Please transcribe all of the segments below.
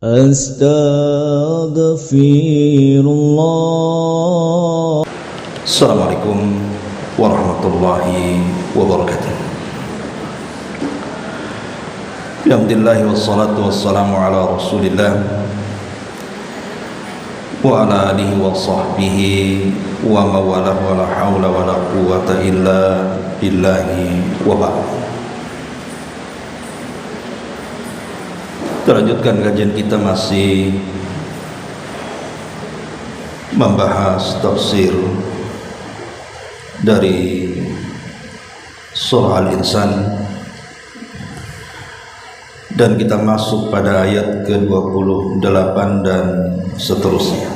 Astaghfirullah. Assalamualaikum warahmatullahi wabarakatuh. Alhamdulillah wassalatu wassalamu ala rasulillah wa ala alihi wa sahbihi wa mawalah wa la hawla wa la quwwata illa billahi wa ba'd. Kita lanjutkan kajian kita, masih membahas tafsir dari surah Al-Insan, dan kita masuk pada ayat ke-28 dan seterusnya.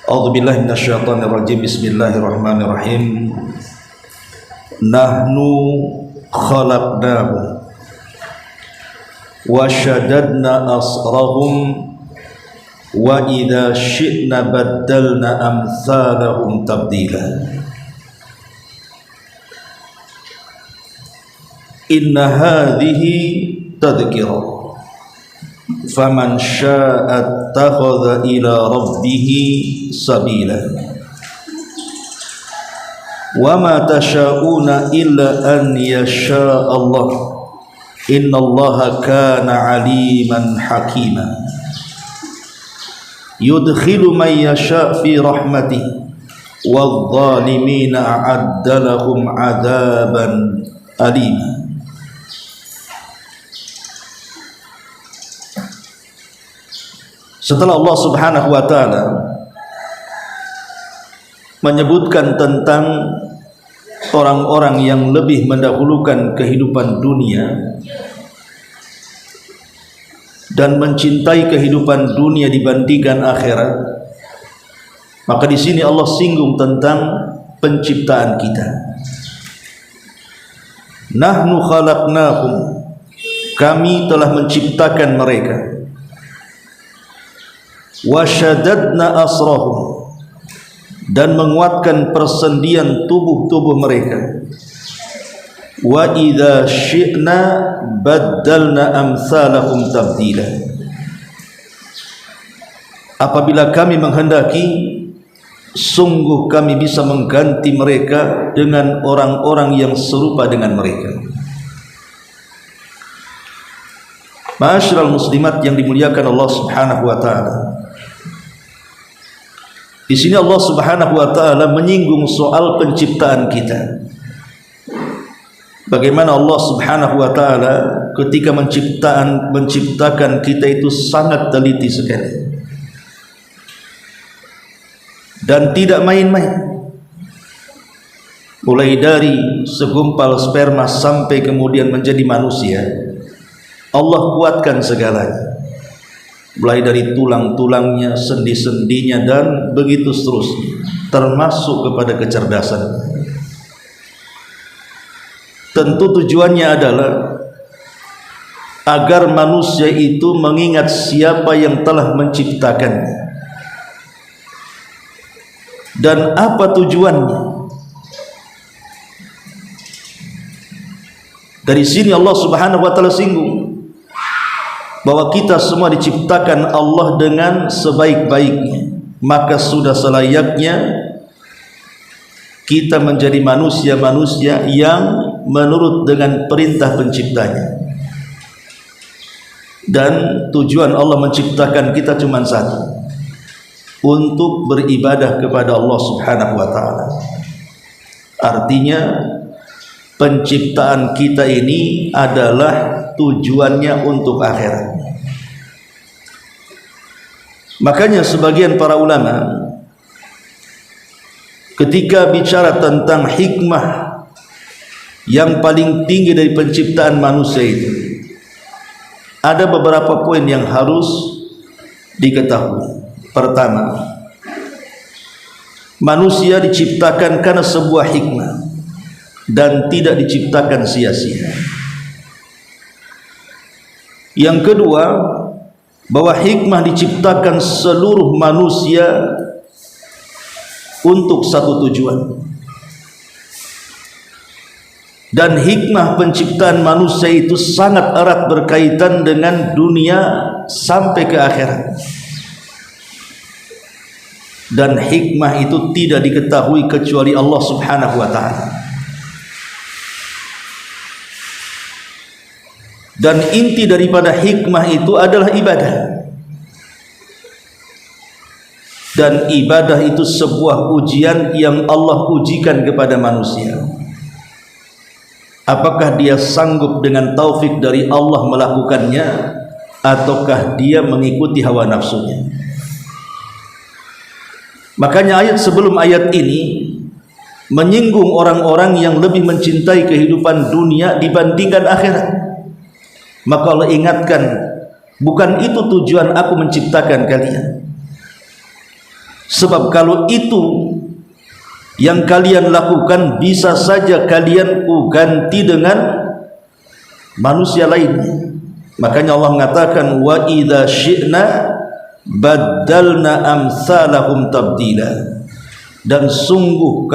A'udzubillahi minasyaitonir rajim. Bismillahirrahmanirrahim. Nahnu khalaqnahum wa shaddadna asrahum wa idza syi'na baddalna amsalahum tabdila. Inna hadhihi tadhkirah faman syaa'a ittakhadha ila rabbih sabila wa ma tasyauna illa an yasha Allah innallaha kana aliman hakima. Yudkhilu man yasha fi rahmatihi wadh-dhalimina a'adda lahum 'adzaban alima. Setelah Allah Subhanahu wa taala menyebutkan tentang orang-orang yang lebih mendahulukan kehidupan dunia dan mencintai kehidupan dunia dibandingkan akhirat, maka di sini Allah singgung tentang penciptaan kita. Nahnu khalaqnahum, kami telah menciptakan mereka. Wa shaddadna asrahum, dan menguatkan persendian tubuh-tubuh mereka. Wa idza syi'na baddalna amsalahum tabdila, apabila kami menghendaki, sungguh kami bisa mengganti mereka dengan orang-orang yang serupa dengan mereka. Ma'asyiral muslimat yang dimuliakan Allah Subhanahu wa taala, di sini Allah Subhanahu wa taala menyinggung soal penciptaan kita. Bagaimana Allah Subhanahu wa taala ketika menciptakan kita itu sangat teliti sekali dan tidak main-main. Mulai dari segumpal sperma sampai kemudian menjadi manusia, Allah kuatkan segalanya. Mulai dari tulang-tulangnya, sendi-sendinya, dan begitu seterusnya, termasuk kepada kecerdasan. Tentu tujuannya adalah agar manusia itu mengingat siapa yang telah menciptakannya. Dan apa tujuannya? Dari sini Allah Subhanahu wa taala singgung bahwa kita semua diciptakan Allah dengan sebaik-baiknya, maka sudah selayaknya kita menjadi manusia-manusia yang menurut dengan perintah penciptanya. Dan tujuan Allah menciptakan kita cuma satu, untuk beribadah kepada Allah Subhanahu wa taala. Artinya penciptaan kita ini adalah tujuannya untuk akhirat. Makanya sebagian para ulama ketika bicara tentang hikmah yang paling tinggi dari penciptaan manusia itu, ada beberapa poin yang harus diketahui. Pertama, manusia diciptakan karena sebuah hikmah dan tidak diciptakan sia-sia. Yang kedua, bahwa hikmah diciptakan seluruh manusia untuk satu tujuan, Dan hikmah penciptaan manusia itu sangat erat berkaitan dengan dunia sampai ke akhirat. Dan hikmah itu tidak diketahui kecuali Allah Subhanahu wa ta'ala. Dan inti daripada hikmah itu adalah ibadah. Dan ibadah itu sebuah ujian yang Allah ujikan kepada manusia. Apakah dia sanggup dengan taufik dari Allah melakukannya, ataukah dia mengikuti hawa nafsunya? Makanya ayat sebelum ayat ini menyinggung orang-orang yang lebih mencintai kehidupan dunia dibandingkan akhirat. Maka Allah ingatkan, bukan itu tujuan aku menciptakan kalian. Sebab kalau itu yang kalian lakukan, bisa saja kalian ganti dengan manusia lainnya. Makanya Allah mengatakan, wa idza syi'na baddalna amsalahum tabdila. Dan sungguh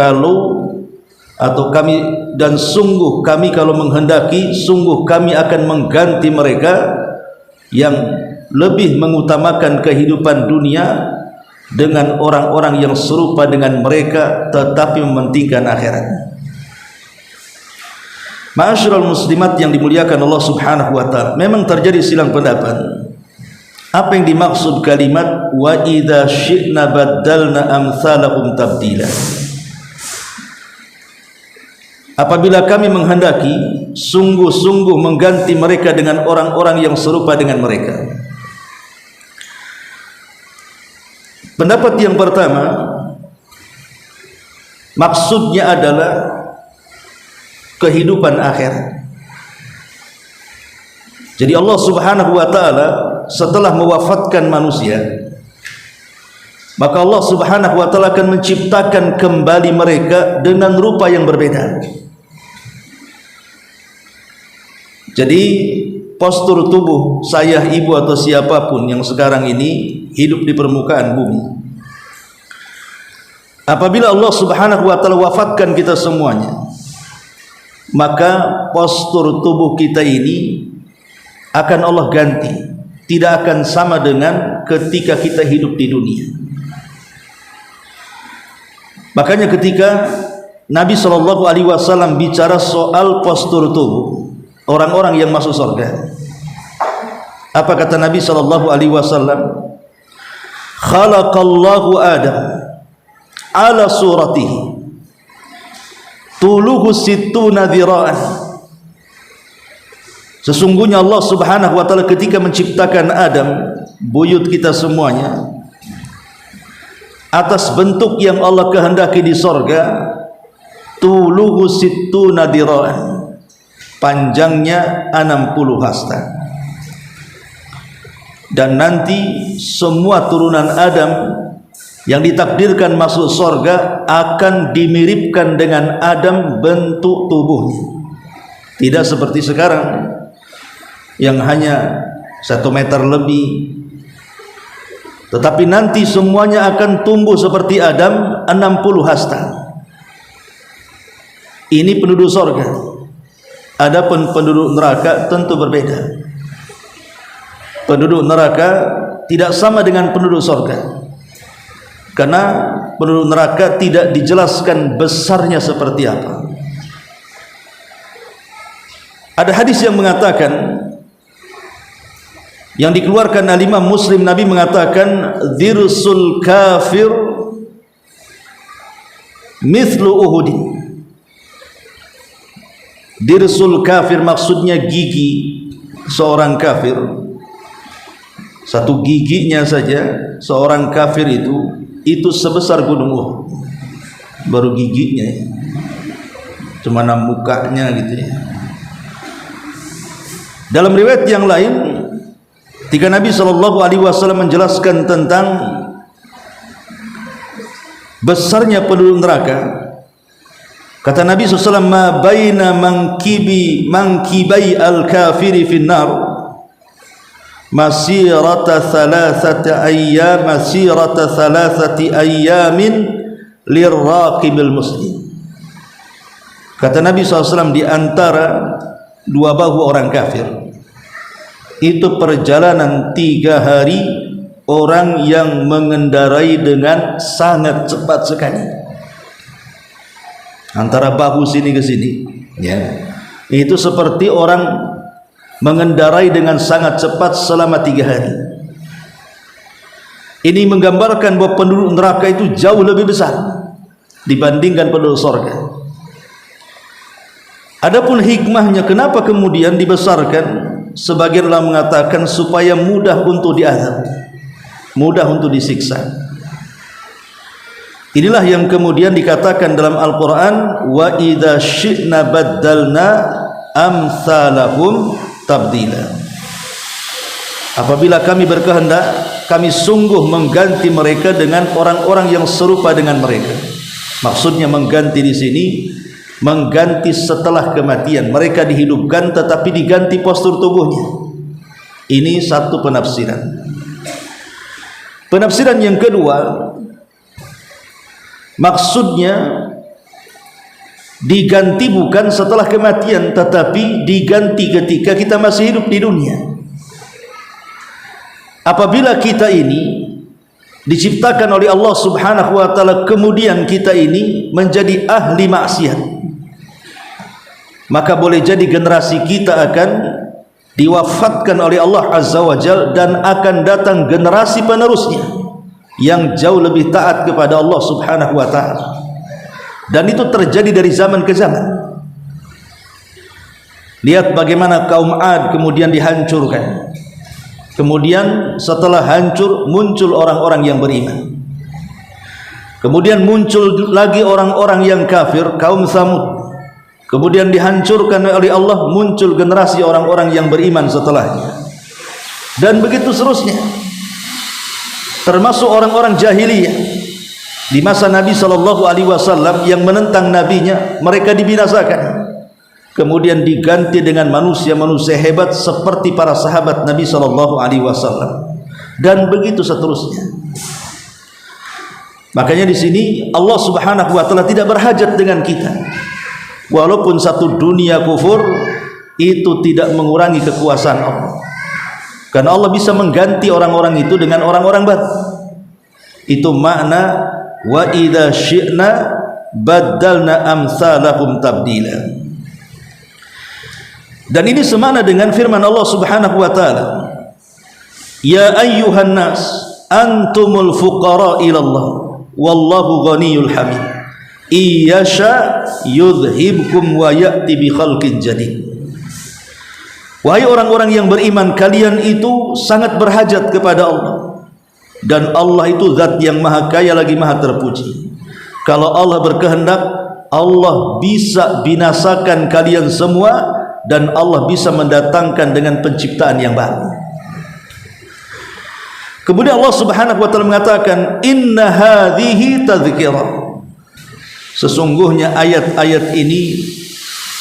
kami kalau menghendaki, sungguh kami akan mengganti mereka yang lebih mengutamakan kehidupan dunia dengan orang-orang yang serupa dengan mereka tetapi mementingkan akhirat. Ma'asyiral muslimat yang dimuliakan Allah Subhanahu wa ta'ala, memang terjadi silang pendapat. Apa yang dimaksud kalimat wa idza syi'na baddalna amsalahum tabdila? Apabila kami menghendaki, sungguh-sungguh mengganti mereka dengan orang-orang yang serupa dengan mereka. Pendapat yang pertama, maksudnya adalah kehidupan akhirat. Jadi Allah Subhanahu wa ta'ala setelah mewafatkan manusia, maka Allah Subhanahu wa ta'ala akan menciptakan kembali mereka dengan rupa yang berbeda. Jadi postur tubuh saya, ibu atau siapapun yang sekarang ini hidup di permukaan bumi, apabila Allah Subhanahu wa ta'ala wafatkan kita semuanya, maka postur tubuh kita ini akan Allah ganti, tidak akan sama dengan ketika kita hidup di dunia. Makanya ketika Nabi SAW bicara soal postur tubuh orang-orang yang masuk surga, apa kata Nabi SAW? Khalaqallahu Adam ala suratihi tuluhu sittuna dhira'an. Sesungguhnya Allah Subhanahu wa ta'ala ketika menciptakan Adam, buyut kita semuanya, atas bentuk yang Allah kehendaki di sorga, tuluhu sittuna dhira'an, panjangnya 60 hasta. Dan nanti semua turunan Adam yang ditakdirkan masuk sorga akan dimiripkan dengan Adam bentuk tubuhnya. Tidak seperti sekarang yang hanya 1 meter lebih, tetapi nanti semuanya akan tumbuh seperti Adam 60 hasta. Ini penduduk sorga. Adapun penduduk neraka tentu berbeda. Penduduk neraka tidak sama dengan penduduk sorga, karena penduduk neraka tidak dijelaskan besarnya seperti apa. Ada hadis yang mengatakan, yang dikeluarkan oleh Imam Muslim, Nabi mengatakan dhirsul kafir mithlu uhudi. Dhirsul kafir maksudnya gigi seorang kafir. Satu giginya saja seorang kafir itu sebesar gunung Uhud. Baru giginya, cuma mukanya gitu ya. Dalam riwayat yang lain, ketika Nabi SAW menjelaskan tentang besarnya penduduk neraka, kata Nabi SAW, ma baina mankibai al-kafiri finnar masirata thalathati ayyamin lirraqibil muslim. Kata Nabi SAW, di antara dua bahu orang kafir itu perjalanan 3 hari orang yang mengendarai dengan sangat cepat sekali. Antara bahu sini ke sini, ya, itu seperti orang mengendarai dengan sangat cepat selama 3 hari. Ini menggambarkan bahwa penduduk neraka itu jauh lebih besar dibandingkan penduduk surga. Adapun hikmahnya kenapa kemudian dibesarkan, sebagian ulama mengatakan supaya mudah untuk diazab, mudah untuk disiksa. Inilah yang kemudian dikatakan dalam Al-Quran, wa idza syi'na baddalna amsalahum tabdila. Apabila kami berkehendak, kami sungguh mengganti mereka dengan orang-orang yang serupa dengan mereka. Maksudnya mengganti di sini, mengganti setelah kematian. Mereka dihidupkan tetapi diganti postur tubuhnya. Ini satu penafsiran. Penafsiran yang kedua, maksudnya diganti bukan setelah kematian, tetapi diganti ketika kita masih hidup di dunia. Apabila kita ini diciptakan oleh Allah Subhanahu wa taala, kemudian kita ini menjadi ahli maksiat, maka boleh jadi generasi kita akan diwafatkan oleh Allah Azza wa Jalla, dan akan datang generasi penerusnya yang jauh lebih taat kepada Allah Subhanahu wa taala. Dan itu terjadi dari zaman ke zaman. Lihat bagaimana kaum Ad kemudian dihancurkan. Kemudian setelah hancur muncul orang-orang yang beriman. Kemudian muncul lagi orang-orang yang kafir, kaum Tsamud. Kemudian dihancurkan oleh Allah, muncul generasi orang-orang yang beriman setelahnya. Dan begitu seterusnya. Termasuk orang-orang jahiliyah di masa Nabi SAW yang menentang nabinya, mereka dibinasakan. Kemudian diganti dengan manusia-manusia hebat seperti para sahabat Nabi SAW, dan begitu seterusnya. Makanya di sini Allah Subhanahu wa taala tidak berhajat dengan kita. Walaupun satu dunia kufur, itu tidak mengurangi kekuasaan Allah. Karena Allah bisa mengganti orang-orang itu dengan orang-orang baru. Itu makna wa idza syi'na baddalna amsalahum tabdila. Dan ini semakna dengan firman Allah Subhanahu wa taala, ya ayyuhan nas antumul fuqara ila Allah wallahu ghaniyul hamid iyasha yudhibkum wa ya'ti bi khalqin jadid. Wahai orang-orang yang beriman, kalian itu sangat berhajat kepada Allah, dan Allah itu zat yang maha kaya lagi maha terpuji. Kalau Allah berkehendak, Allah bisa binasakan kalian semua, dan Allah bisa mendatangkan dengan penciptaan yang baru. Kemudian Allah Subhanahu wa taala mengatakan, inna hadhihi tadhkirah. Sesungguhnya ayat-ayat ini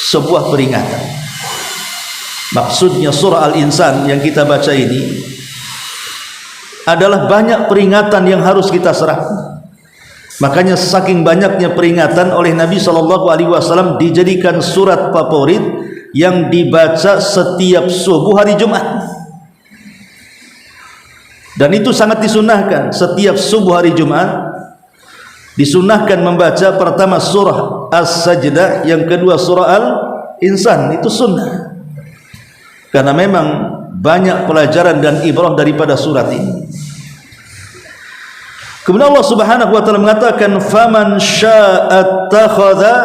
sebuah peringatan. Maksudnya surah Al-Insan yang kita baca ini adalah banyak peringatan yang harus kita serap. Makanya saking banyaknya peringatan oleh Nabi SAW dijadikan surat favorit yang dibaca setiap subuh hari Jumat. Dan itu sangat disunahkan. Setiap subuh hari Jumat disunahkan membaca pertama surah As-Sajdah, yang kedua surah Al-Insan. Itu sunnah, karena memang banyak pelajaran dan ibrah daripada surat ini. Kemudian Allah Subhanahu wa taala mengatakan, faman syaa'a attakhadha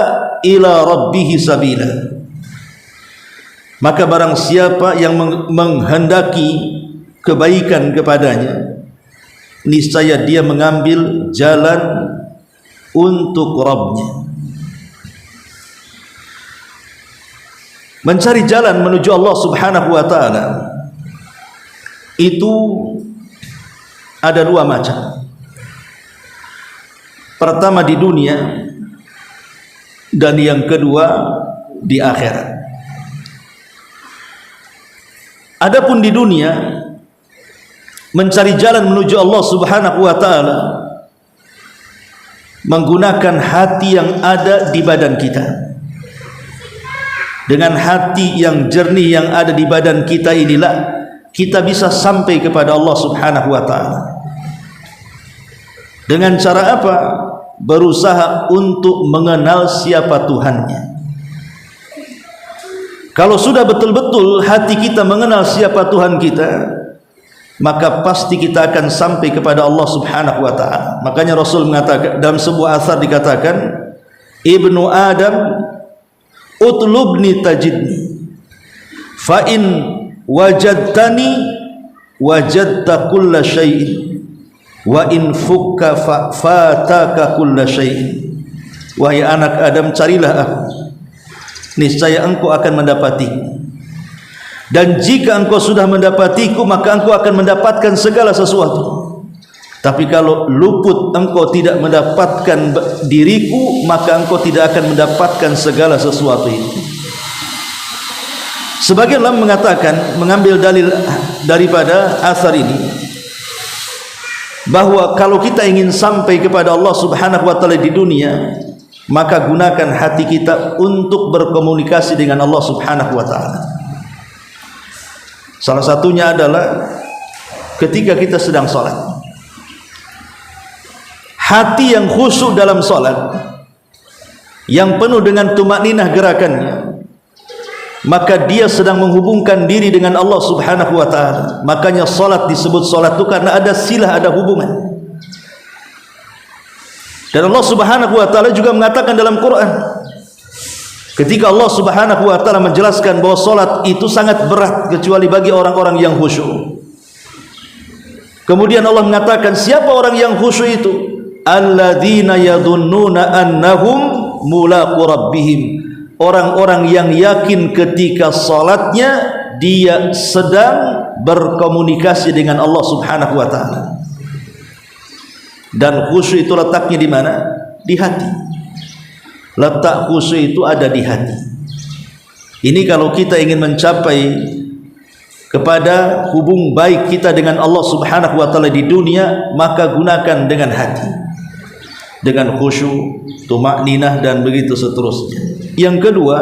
ila rabbih sabila. Maka barang siapa yang menghendaki kebaikan kepadanya, niscaya dia mengambil jalan untuk Rabbnya. Mencari jalan menuju Allah Subhanahu wa taala itu ada dua macam. Pertama di dunia, dan yang kedua di akhirat. Adapun di dunia, mencari jalan menuju Allah Subhanahu wa taala menggunakan hati yang ada di badan kita. Dengan hati yang jernih yang ada di badan kita inilah kita bisa sampai kepada Allah Subhanahu wa taala. Dengan cara apa? Berusaha untuk mengenal siapa Tuhannya. Kalau sudah betul-betul hati kita mengenal siapa Tuhan kita, maka pasti kita akan sampai kepada Allah Subhanahu wa taala. Makanya Rasul mengatakan dalam sebuah asar dikatakan, Ibnu Adam utlubni tajidni fa in wajadtani wajadta kulla syai'in wa in fukka fataka kulla syai'in. Wahai anak Adam, carilah aku, niscaya engkau akan mendapatiku, dan jika engkau sudah mendapatiku maka engkau akan mendapatkan segala sesuatu. Tapi kalau luput engkau tidak mendapatkan diriku, maka engkau tidak akan mendapatkan segala sesuatu itu. Sebagian ulama mengatakan, mengambil dalil daripada asar ini, bahwa kalau kita ingin sampai kepada Allah Subhanahu wa taala di dunia, maka gunakan hati kita untuk berkomunikasi dengan Allah Subhanahu wa taala. Salah satunya adalah ketika kita sedang sholat. Hati yang khusyuk dalam sholat, yang penuh dengan tumakninah gerakannya, maka dia sedang menghubungkan diri dengan Allah Subhanahu wa taala. Makanya sholat disebut sholat itu karena ada silah, ada hubungan. Dan Allah Subhanahu wa taala juga mengatakan dalam Quran, ketika Allah Subhanahu wa taala menjelaskan bahwa salat itu sangat berat kecuali bagi orang-orang yang khusyuk. Kemudian Allah mengatakan, siapa orang yang khusyuk itu? Alladzina yadhunnuna annahum mulaqu rabbihim. Orang-orang yang yakin ketika salatnya dia sedang berkomunikasi dengan Allah Subhanahu wa taala. Dan khusyuk itu letaknya di mana? Di hati. Letak khusyuk itu ada di hati. Ini kalau kita ingin mencapai kepada hubung baik kita dengan Allah Subhanahu wa taala di dunia, maka gunakan dengan hati, dengan khusyuk, tumakninah, dan begitu seterusnya. Yang kedua,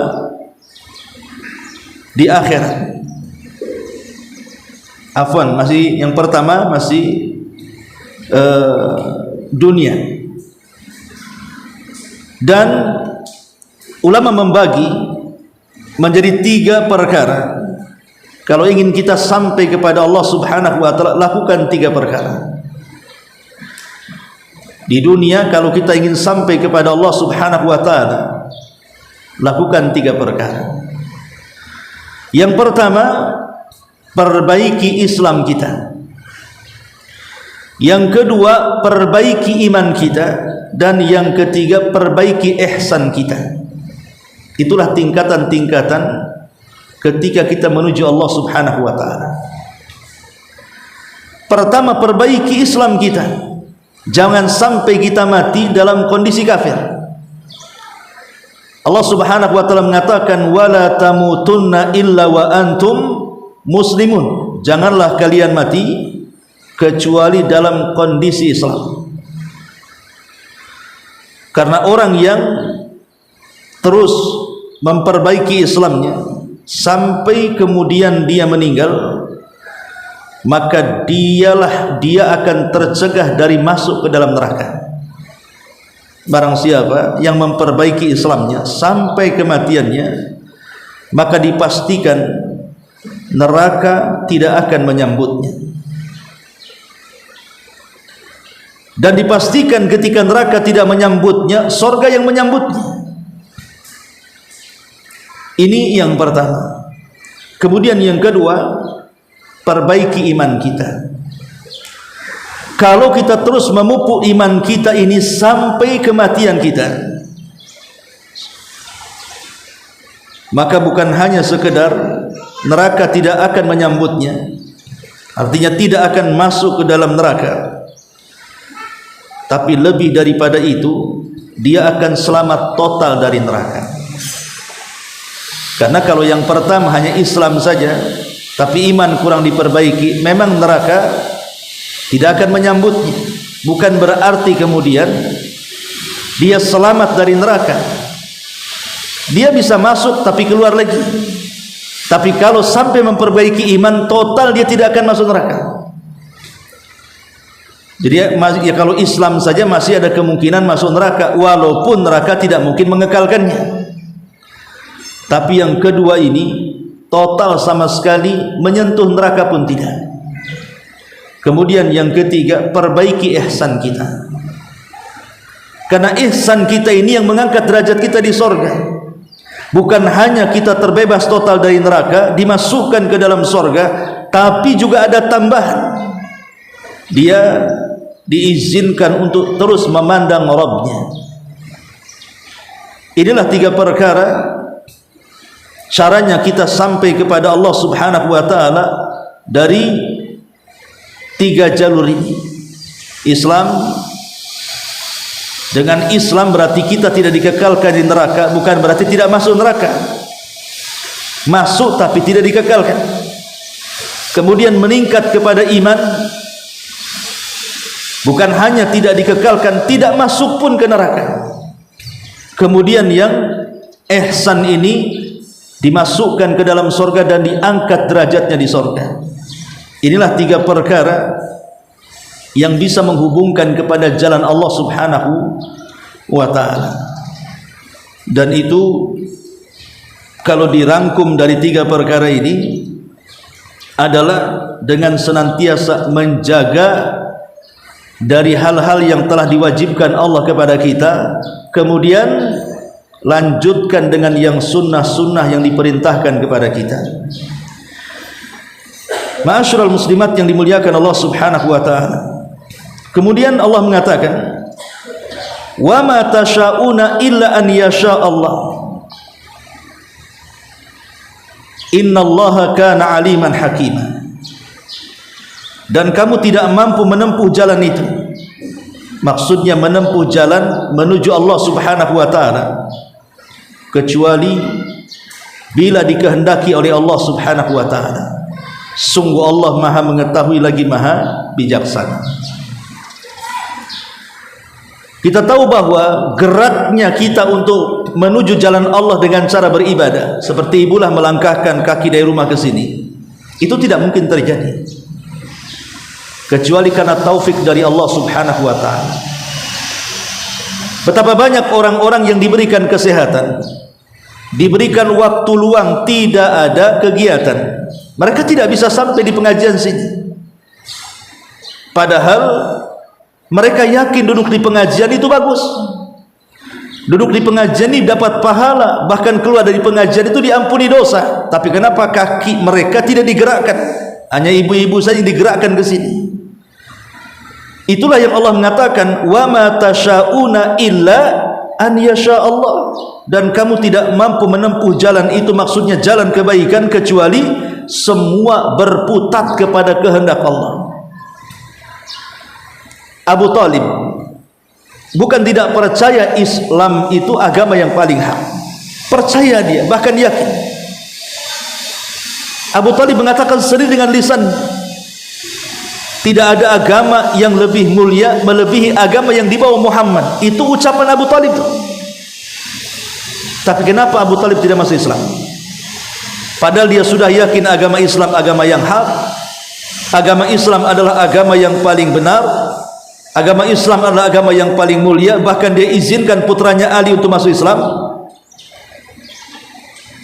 di akhirat. Afwan, masih yang pertama masih dunia. Dan ulama membagi menjadi 3 perkara. Kalau ingin kita sampai kepada Allah Subhanahu wa taala, lakukan 3 perkara. Di dunia kalau kita ingin sampai kepada Allah Subhanahu wa taala, lakukan 3 perkara. Yang pertama, perbaiki Islam kita. Yang kedua, perbaiki iman kita. Dan yang ketiga, perbaiki ihsan kita. Itulah tingkatan-tingkatan ketika kita menuju Allah Subhanahu wa taala. Pertama, perbaiki Islam kita. Jangan sampai kita mati dalam kondisi kafir. Allah Subhanahu wa taala mengatakan, wala tamutunna illa wa antum muslimun. Janganlah kalian mati kecuali dalam kondisi Islam. Karena orang yang terus memperbaiki Islamnya sampai kemudian dia meninggal, maka dia akan tercegah dari masuk ke dalam neraka. Barang siapa yang memperbaiki Islamnya sampai kematiannya, maka dipastikan neraka tidak akan menyambutnya. Dan dipastikan ketika neraka tidak menyambutnya, surga yang menyambutnya. Ini yang pertama. Kemudian yang kedua, perbaiki iman kita. Kalau kita terus memupuk iman kita ini sampai kematian kita, maka bukan hanya sekedar neraka tidak akan menyambutnya, artinya tidak akan masuk ke dalam neraka, tapi lebih daripada itu, dia akan selamat total dari neraka. Karena kalau yang pertama hanya Islam saja, tapi iman kurang diperbaiki, memang neraka tidak akan menyambutnya. Bukan berarti kemudian dia selamat dari neraka. dia bisa masuk tapi keluar lagi. Tapi kalau sampai memperbaiki iman total, dia tidak akan masuk neraka. Jadi ya kalau Islam saja masih ada kemungkinan masuk neraka, walaupun neraka tidak mungkin mengekalkannya. Tapi yang kedua ini total sama sekali menyentuh neraka pun tidak. Kemudian yang ketiga, perbaiki ihsan kita. Karena ihsan kita ini yang mengangkat derajat kita di sorga. Bukan hanya kita terbebas total dari neraka, dimasukkan ke dalam sorga, tapi juga ada tambahan. Dia diizinkan untuk terus memandang Rabbnya. Inilah 3 perkara caranya kita sampai kepada Allah Subhanahu wa ta'ala dari 3 jalur ini. Islam, dengan Islam berarti kita tidak dikekalkan di neraka, bukan berarti tidak masuk neraka. Masuk tapi tidak dikekalkan. Kemudian meningkat kepada iman, bukan hanya tidak dikekalkan, tidak masuk pun ke neraka. Kemudian yang ihsan ini dimasukkan ke dalam surga dan diangkat derajatnya di surga. Inilah 3 perkara yang bisa menghubungkan kepada jalan Allah Subhanahu wa ta'ala. Dan itu kalau dirangkum dari 3 perkara ini adalah dengan senantiasa menjaga dari hal-hal yang telah diwajibkan Allah kepada kita, kemudian lanjutkan dengan yang sunnah-sunnah yang diperintahkan kepada kita. Ma'asyiral muslimat yang dimuliakan Allah Subhanahu wa ta'ala. Kemudian Allah mengatakan, wa ma tasyauna illa an yasha Allah, innallaha kana aliman hakima. Dan kamu tidak mampu menempuh jalan itu, maksudnya menempuh jalan menuju Allah Subhanahu wa ta'ala, kecuali bila dikehendaki oleh Allah Subhanahu wa ta'ala. Sungguh Allah maha mengetahui lagi maha bijaksana. Kita tahu bahwa geraknya kita untuk menuju jalan Allah dengan cara beribadah, seperti ibulah melangkahkan kaki dari rumah ke sini, itu tidak mungkin terjadi kecuali karena taufik dari Allah Subhanahu wa ta'ala. Betapa banyak orang-orang yang diberikan kesehatan, diberikan waktu luang, tidak ada kegiatan, mereka tidak bisa sampai di pengajian sini, padahal mereka yakin duduk di pengajian itu bagus, duduk di pengajian ini dapat pahala, bahkan keluar dari pengajian itu diampuni dosa. Tapi kenapa kaki mereka tidak digerakkan? Hanya ibu-ibu saja digerakkan ke sini. Itulah yang Allah mengatakan, wa ma tasyauna illa an yasha Allah. Dan kamu tidak mampu menempuh jalan itu, maksudnya jalan kebaikan, kecuali semua berputar kepada kehendak Allah. Abu Talib bukan tidak percaya Islam itu agama yang paling hak, percaya dia, bahkan yakin. Abu Talib mengatakan sendiri dengan lisan, tidak ada agama yang lebih mulia melebihi agama yang dibawa Muhammad. Itu ucapan Abu Talib. Tapi kenapa Abu Talib tidak masuk Islam? Padahal dia sudah yakin agama Islam agama yang hak, agama Islam adalah agama yang paling benar, agama Islam adalah agama yang paling mulia. Bahkan dia izinkan putranya Ali untuk masuk Islam.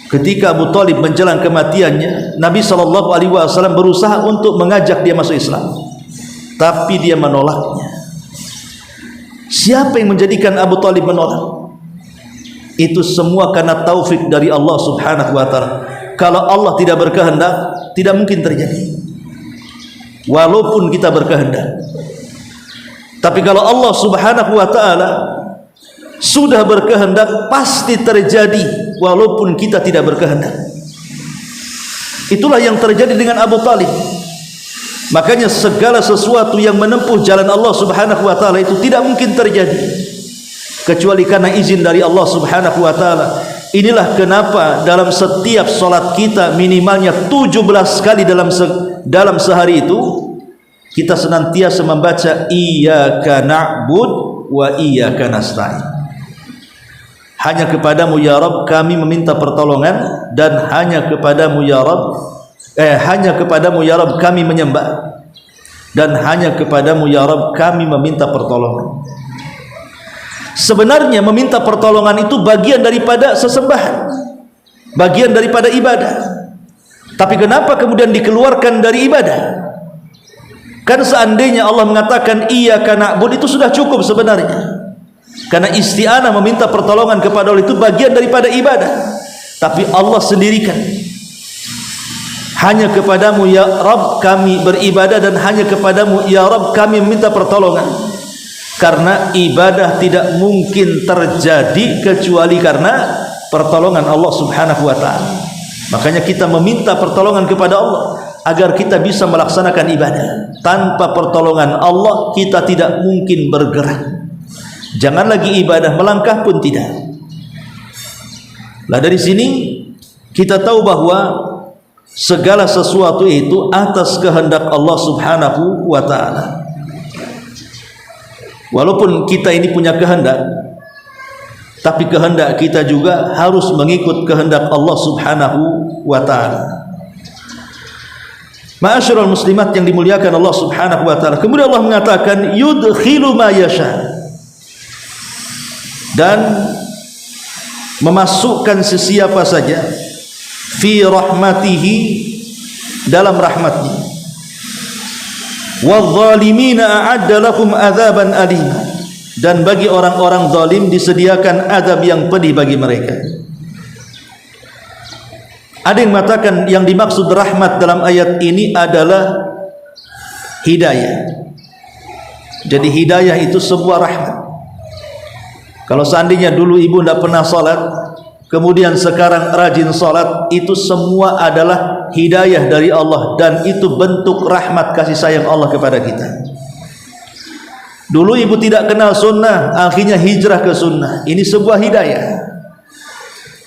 Ketika Abu Talib menjelang kematiannya, Nabi SAW berusaha untuk mengajak dia masuk Islam, tapi dia menolaknya. Siapa yang menjadikan Abu Talib menolak? Itu semua karena taufik dari Allah Subhanahu wa ta'ala. Kalau Allah tidak berkehendak, tidak mungkin terjadi, walaupun kita berkehendak. Tapi kalau Allah Subhanahu wa ta'ala sudah berkehendak, pasti terjadi walaupun kita tidak berkehendak. Itulah yang terjadi dengan Abu Talib. Makanya segala sesuatu yang menempuh jalan Allah Subhanahu wa ta'ala itu tidak mungkin terjadi kecuali karena izin dari Allah Subhanahu wa ta'ala. Inilah kenapa dalam setiap solat kita minimalnya 17 kali dalam sehari itu kita senantiasa membaca iyyaka na'bud wa iyyaka nasta'in. hanya kepadamu ya Rabb kami meminta pertolongan, dan hanya kepadamu ya Rabb kami menyembah, dan hanya kepadamu ya Rabb kami meminta pertolongan. Sebenarnya meminta pertolongan itu bagian daripada sesembahan, bagian daripada ibadah. Tapi kenapa kemudian dikeluarkan dari ibadah? Kan seandainya Allah mengatakan iyyaka na'budu, itu sudah cukup sebenarnya. Karena isti'anah meminta pertolongan kepada Allah itu bagian daripada ibadah. Tapi Allah sendirikan, hanya kepadamu ya Rabb kami beribadah, dan hanya kepadamu ya Rabb kami meminta pertolongan. Karena ibadah tidak mungkin terjadi kecuali karena pertolongan Allah subhanahu wa ta'ala. Makanya kita meminta pertolongan kepada Allah agar kita bisa melaksanakan ibadah. Tanpa pertolongan Allah kita tidak mungkin bergerak. Jangan lagi ibadah, melangkah pun tidak. Lah dari sini kita tahu bahwa segala sesuatu itu atas kehendak Allah subhanahu wa ta'ala. Walaupun kita ini punya kehendak, tapi kehendak kita juga harus mengikut kehendak Allah subhanahu wa ta'ala. Ma'asyiral muslimat yang dimuliakan Allah subhanahu wa ta'ala, kemudian Allah mengatakan yudkhilu ma yasha, dan memasukkan sesiapa saja fi rahmatihi, dalam rahmatnya. Wadh-dhalimina a'adda lahum adzaban alima, dan bagi orang-orang zalim disediakan azab yang pedih bagi mereka. Ada yang mengatakan yang dimaksud rahmat dalam ayat ini adalah hidayah. Jadi hidayah itu sebuah rahmat. Kalau seandainya dulu ibu tidak pernah salat, kemudian sekarang rajin salat, itu semua adalah hidayah dari Allah, dan itu bentuk rahmat kasih sayang Allah kepada kita. Dulu ibu tidak kenal sunnah, akhirnya hijrah ke sunnah, ini sebuah hidayah.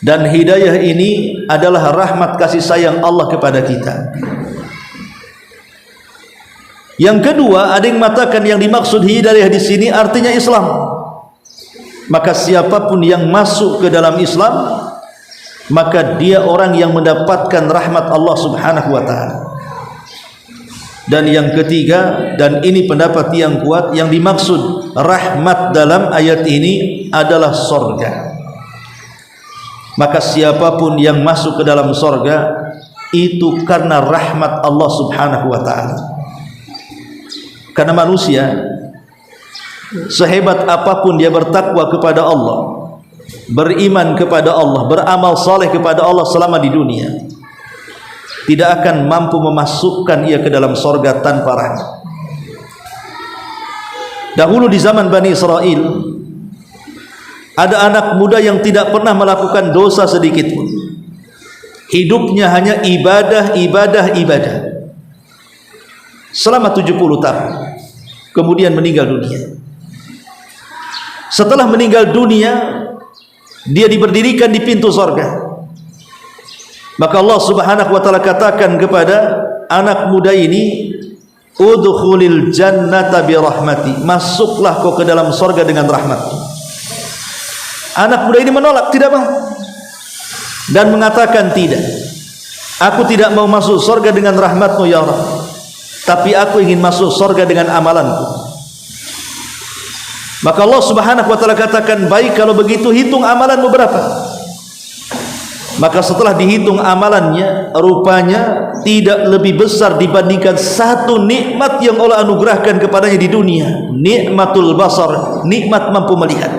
Dan hidayah ini adalah rahmat kasih sayang Allah kepada kita. Yang kedua, ada yang mengatakan yang dimaksud hidayah di sini artinya Islam. Maka siapapun yang masuk ke dalam Islam, maka dia orang yang mendapatkan rahmat Allah subhanahu wa ta'ala. Dan yang ketiga, dan ini pendapat yang kuat, yang dimaksud rahmat dalam ayat ini adalah sorga. Maka siapapun yang masuk ke dalam sorga itu karena rahmat Allah subhanahu wa ta'ala. Karena manusia sehebat apapun dia bertakwa kepada Allah, beriman kepada Allah, beramal saleh kepada Allah selama di dunia, tidak akan mampu memasukkan ia ke dalam sorga tanpa rahmat. Dahulu di zaman Bani Israel, ada anak muda yang tidak pernah melakukan dosa sedikit pun. Hidupnya hanya ibadah, ibadah, ibadah selama 70 tahun. Kemudian meninggal dunia. Setelah meninggal dunia, dia diberdirikan di pintu sorga. Maka Allah subhanahu wa ta'ala katakan kepada anak muda ini, udkhulil jannata birahmati, masuklah kau ke dalam sorga dengan rahmatku. Anak muda ini menolak, tidak mau, dan mengatakan tidak, aku tidak mau masuk sorga dengan rahmatmu ya Allah, tapi aku ingin masuk sorga dengan amalanku. Maka Allah subhanahu wa ta'ala katakan, baik kalau begitu hitung amalanmu berapa. Maka setelah dihitung amalannya, rupanya tidak lebih besar dibandingkan satu nikmat yang Allah anugerahkan kepadanya di dunia, nikmatul basar, nikmat mampu melihat.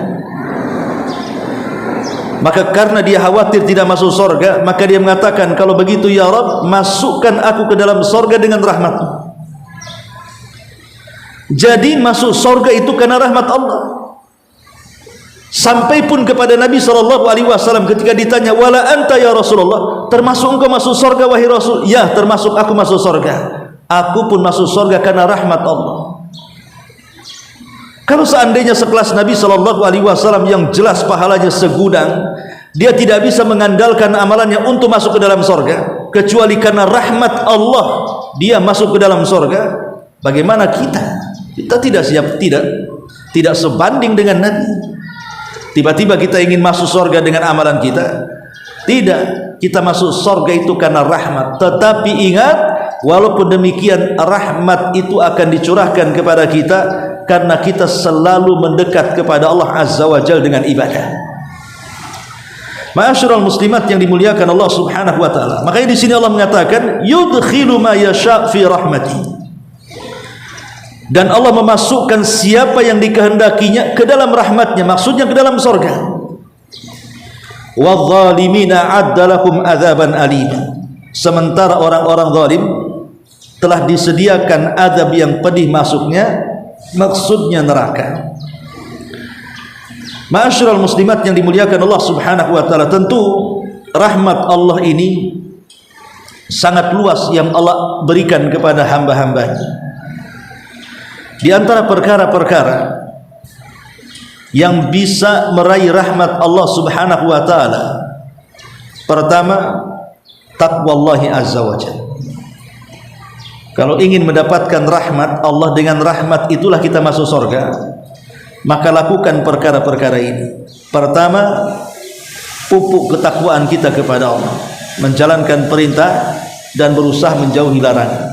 Maka karena dia khawatir tidak masuk surga, maka dia mengatakan, kalau begitu ya Rabb, masukkan aku ke dalam surga dengan rahmat-Mu. Jadi masuk surga itu karena rahmat Allah. Sampai pun kepada Nabi SAW ketika ditanya, wala anta ya Rasulullah, termasuk engkau masuk surga wahai Rasul? Ya, termasuk aku masuk surga. Aku pun masuk surga karena rahmat Allah. Kalau seandainya sekelas Nabi SAW yang jelas pahalanya segudang, dia tidak bisa mengandalkan amalannya untuk masuk ke dalam surga, kecuali karena rahmat Allah dia masuk ke dalam surga. Bagaimana kita? Kita tidak siap, tidak sebanding dengan Nabi. Tiba-tiba kita ingin masuk surga dengan amalan kita? Tidak, kita masuk surga itu karena rahmat. Tetapi ingat, walaupun demikian rahmat itu akan dicurahkan kepada kita karena kita selalu mendekat kepada Allah Azza wa Jalla dengan ibadah. Ma'asyiral muslimat yang dimuliakan Allah Subhanahu wa taala. Makanya di sini Allah mengatakan yudkhilu ma yasha' fi rahmati. Dan Allah memasukkan siapa yang dikehendakinya ke dalam rahmatnya, maksudnya ke dalam surga. Wadh-dhalimina 'adda lahum 'adzaban alima. Sementara orang-orang zalim telah disediakan azab yang pedih masuknya, maksudnya neraka. Ma'asyiral muslimat yang dimuliakan Allah Subhanahu wa taala, tentu rahmat Allah ini sangat luas yang Allah berikan kepada hamba-hambanya. Di antara perkara-perkara yang bisa meraih rahmat Allah Subhanahu wa taala, pertama, taqwallahi azza wa jalla. Kalau ingin mendapatkan rahmat Allah, dengan rahmat itulah kita masuk surga, maka lakukan perkara-perkara ini. Pertama, pupuk ketakwaan kita kepada Allah, menjalankan perintah dan berusaha menjauhi larangan.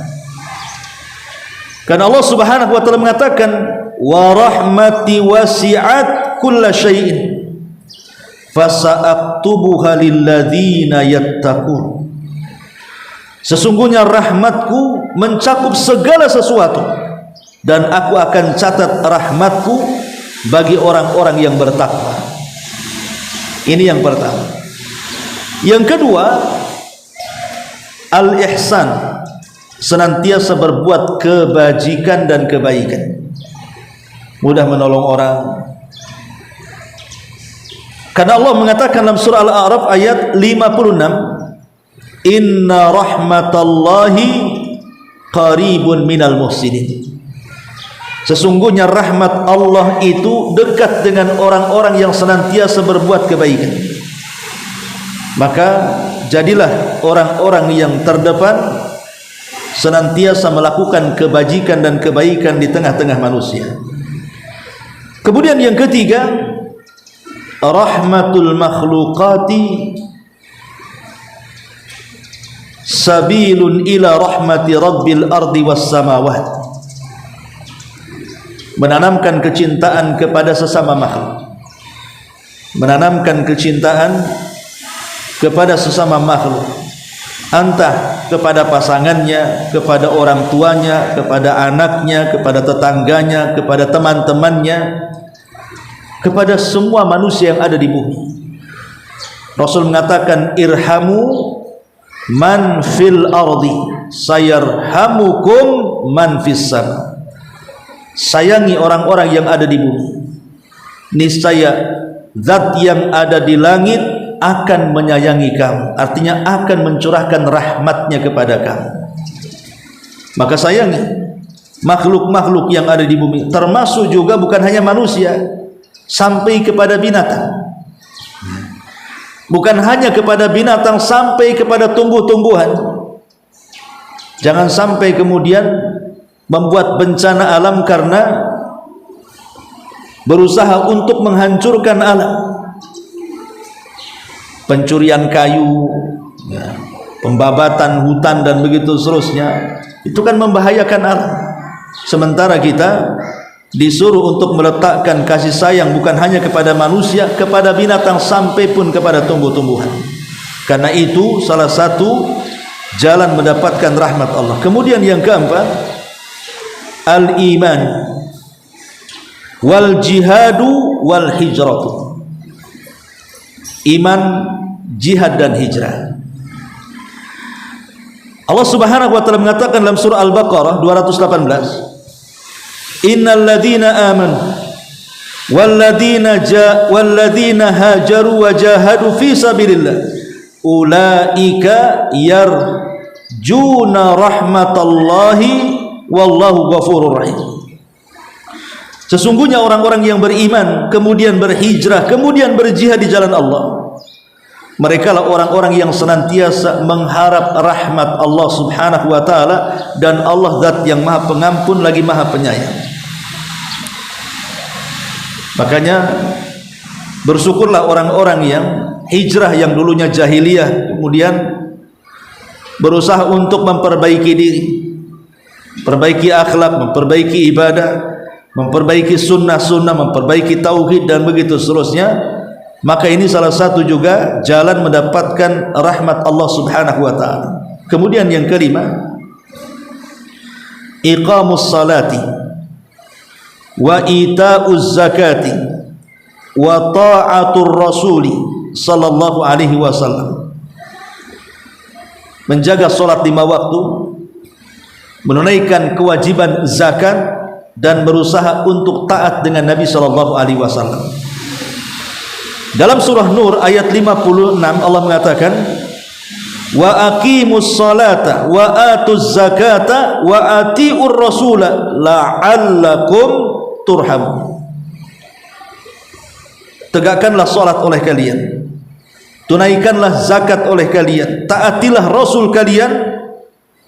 Karena Allah Subhanahu wa taala mengatakan, wa rahmati wasi'at kulla syai'in fasa'aktubuha lilladzina yattaqun. Sesungguhnya rahmatku mencakup segala sesuatu, dan aku akan catat rahmatku bagi orang-orang yang bertakwa. Ini yang pertama. Yang kedua, al-ihsan, senantiasa berbuat kebajikan dan kebaikan, mudah menolong orang. Karena Allah mengatakan dalam surah Al-A'raf ayat 56, inna rahmatallahi qaribun minal muhsinin. Sesungguhnya rahmat Allah itu dekat dengan orang-orang yang senantiasa berbuat kebaikan. Maka jadilah orang-orang yang terdepan, senantiasa melakukan kebajikan dan kebaikan di tengah-tengah manusia. Kemudian yang ketiga, rahmatul makhluqati sabilun ila rahmati rabbil ardi was samawat. Menanamkan kecintaan kepada sesama makhluk, menanamkan kecintaan kepada sesama makhluk, entah kepada pasangannya, kepada orang tuanya, kepada anaknya, kepada tetangganya, kepada teman-temannya, kepada semua manusia yang ada di bumi. Rasul mengatakan, irhamu man fil ardi sayarhamukum man fis sama. Sayangi orang-orang yang ada di bumi, niscaya zat yang ada di langit akan menyayangi kamu, artinya akan mencurahkan rahmatnya kepada kamu. Maka sayangi makhluk-makhluk yang ada di bumi, termasuk juga bukan hanya manusia, sampai kepada binatang. Bukan hanya kepada binatang, sampai kepada tumbuh-tumbuhan. Jangan sampai kemudian membuat bencana alam karena berusaha untuk menghancurkan alam. Pencurian kayu, ya, pembabatan hutan dan begitu seterusnya, itu kan membahayakan alam. Sementara kita disuruh untuk meletakkan kasih sayang bukan hanya kepada manusia, kepada binatang, sampai pun kepada tumbuh-tumbuhan. Karena itu salah satu jalan mendapatkan rahmat Allah. Kemudian yang keempat, al-iman wal jihadu wal hijratu. Iman, jihad dan hijrah. Allah Subhanahu wa taala mengatakan dalam surah Al-Baqarah 218, innal ladzina amanu wal ladzina hajaru wa jahadu fi sabilillah ulaika yarjuna rahmatallahi wallahu ghafurur rahim. Sesungguhnya orang-orang yang beriman kemudian berhijrah kemudian berjihad di jalan Allah, mereka lah orang-orang yang senantiasa mengharap rahmat Allah Subhanahu wa taala, dan Allah zat yang Maha Pengampun lagi Maha Penyayang. Makanya Bersyukurlah orang-orang yang hijrah yang dulunya jahiliyah kemudian berusaha untuk memperbaiki diri, perbaiki akhlak, memperbaiki ibadah, memperbaiki sunnah-sunnah, memperbaiki tauhid dan begitu seterusnya. Maka ini salah satu juga jalan mendapatkan rahmat Allah Subhanahu wa taala. Kemudian yang kelima, iqamus salati wa ita'uz zakati wa ta'atur rasuli sallallahu alaihi wasallam. Menjaga salat 5 waktu, menunaikan kewajiban zakat dan berusaha untuk taat dengan Nabi sallallahu alaihi wasallam. Dalam surah Nur ayat 56 Allah mengatakan, wa aqimus salata wa atuz zakata wa atiur rasula la'allakum turhamun. Tegakkanlah salat oleh kalian, tunaikanlah zakat oleh kalian, taatilah rasul kalian,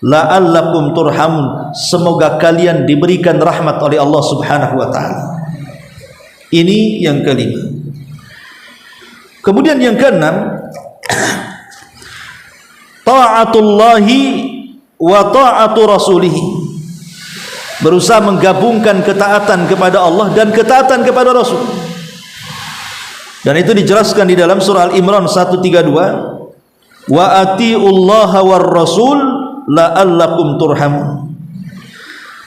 la'allakum turhamun, semoga kalian diberikan rahmat oleh Allah Subhanahu wa taala. Ini yang kelima. Kemudian yang keenam, ta'atullahi wa ta'atu rasulih, berusaha menggabungkan ketaatan kepada Allah dan ketaatan kepada Rasul. Dan itu dijelaskan di dalam surah Al-Imran 132, wa atiullaha war rasul la'allakum turhamun.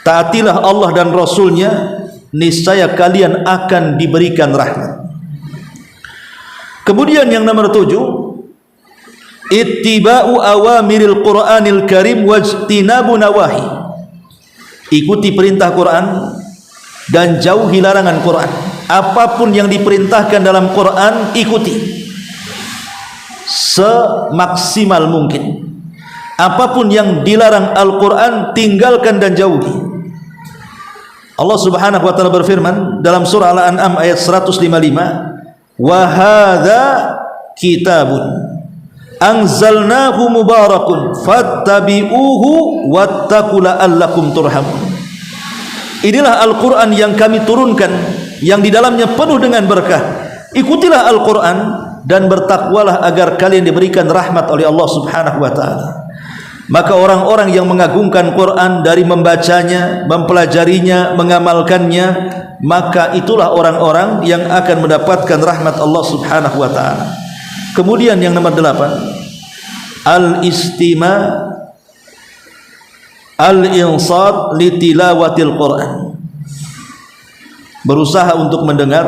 Taatilah Allah dan Rasulnya, niscaya kalian akan diberikan rahmat. Kemudian yang nomor 7, ittiba'u awamiril Qur'anil Karim wajtinabu nawahi. Ikuti perintah Quran dan jauhi larangan Quran. Apapun yang diperintahkan dalam Quran ikuti semaksimal mungkin. Apapun yang dilarang Al-Quran tinggalkan dan jauhi. Allah Subhanahu wa taala berfirman dalam surah Al-An'am ayat 155, wa hadza kitabun anzalnahu mubarakun fattabi'uhu wattaqu la'allakum turhamun. Inilah Al-Quran yang kami turunkan, yang di dalamnya penuh dengan berkah. Ikutilah Al-Quran dan bertakwalah agar kalian diberikan rahmat oleh Allah Subhanahu wa taala. Maka orang-orang yang mengagungkan Quran dari membacanya, mempelajarinya, mengamalkannya, maka itulah orang-orang yang akan mendapatkan rahmat Allah Subhanahu wa taala. Kemudian yang nomor 8, al-istima' al-insat li tilawatil Quran. Berusaha untuk mendengar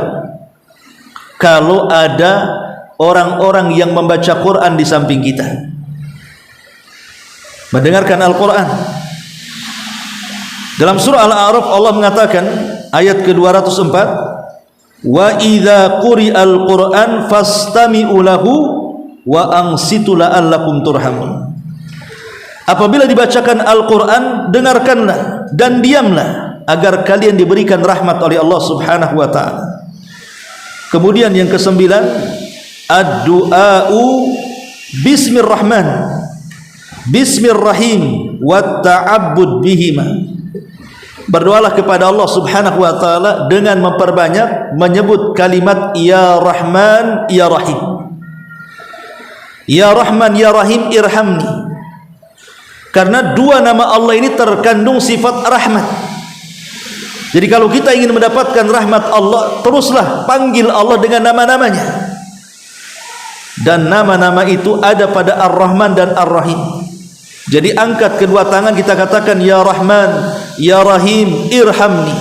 kalau ada orang-orang yang membaca Quran di samping kita. Mendengarkan Al-Quran. Dalam surah Al-A'raf Allah mengatakan ayat ke-204, wa idza quri'al Qur'an fastami'u lahu wa ansitu la'allakum turhamun. Apabila dibacakan Al-Quran, dengarkanlah dan diamlah agar kalian diberikan rahmat oleh Allah Subhanahu wa taala. Kemudian yang ke-9, ad-du'a'u bismillahirrahman bismillahirrahim wa ta'abbud bihima. Berdoalah kepada Allah Subhanahu wa taala dengan memperbanyak menyebut kalimat ya Rahman ya Rahim. Ya Rahman ya Rahim irhamni. Karena dua nama Allah ini terkandung sifat rahmat. Jadi kalau kita ingin mendapatkan rahmat Allah, teruslah panggil Allah dengan nama-namanya. Dan nama-nama itu ada pada Ar-Rahman dan Ar-Rahim. Jadi angkat kedua tangan, kita katakan ya Rahman ya Rahim irhamni.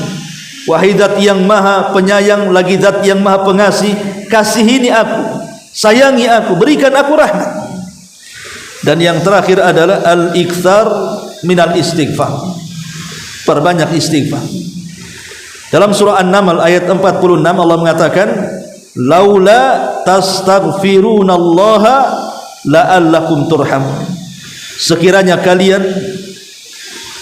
Wahai zat yang maha penyayang lagi zat yang maha pengasih, kasihini aku, sayangi aku, berikan aku rahmat. Dan yang terakhir adalah al-iktsar minal istighfar. Perbanyak istighfar. Dalam surah An-Naml ayat 46 Allah mengatakan, laula tastaghfirunallaha la'allakum turhamun. Sekiranya kalian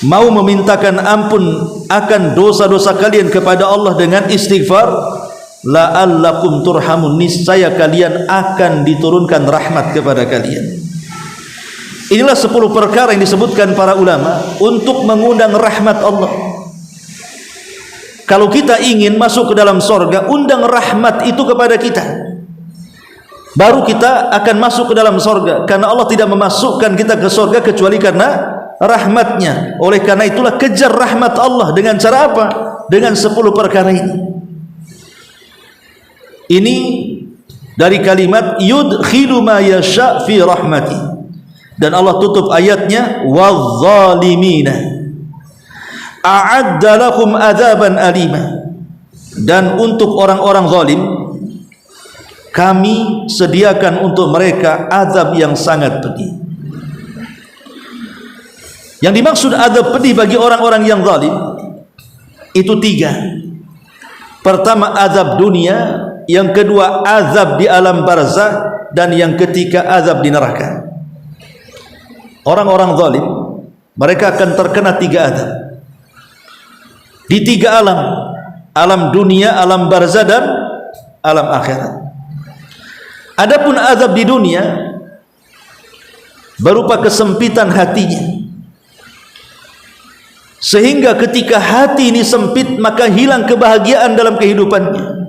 mau memintakan ampun akan dosa-dosa kalian kepada Allah dengan istighfar, la'allakum turhamun, niscaya kalian akan diturunkan rahmat kepada kalian. Inilah 10 perkara yang disebutkan para ulama untuk mengundang rahmat Allah. Kalau kita ingin masuk ke dalam sorga, undang rahmat itu kepada kita, baru kita akan masuk ke dalam sorga. Karena Allah tidak memasukkan kita ke sorga kecuali karena rahmatnya. Oleh karena itulah kejar rahmat Allah dengan cara apa? Dengan 10 perkara ini. Ini dari kalimat yudkhilu ma yasha fi rahmati. Dan Allah tutup ayatnya wadh-dhalimina a'adda lahum adzaban alima. Dan untuk orang-orang zalim kami sediakan untuk mereka azab yang sangat pedih. Yang dimaksud azab pedih bagi orang-orang yang zalim itu 3. Pertama azab dunia, yang kedua azab di alam barzakh, dan yang ketiga azab di neraka. Orang-orang zalim mereka akan terkena 3 azab di 3 alam, alam dunia, alam barzakh, dan alam akhirat. Adapun azab di dunia berupa kesempitan hatinya, sehingga ketika hati ini sempit maka hilang kebahagiaan dalam kehidupannya.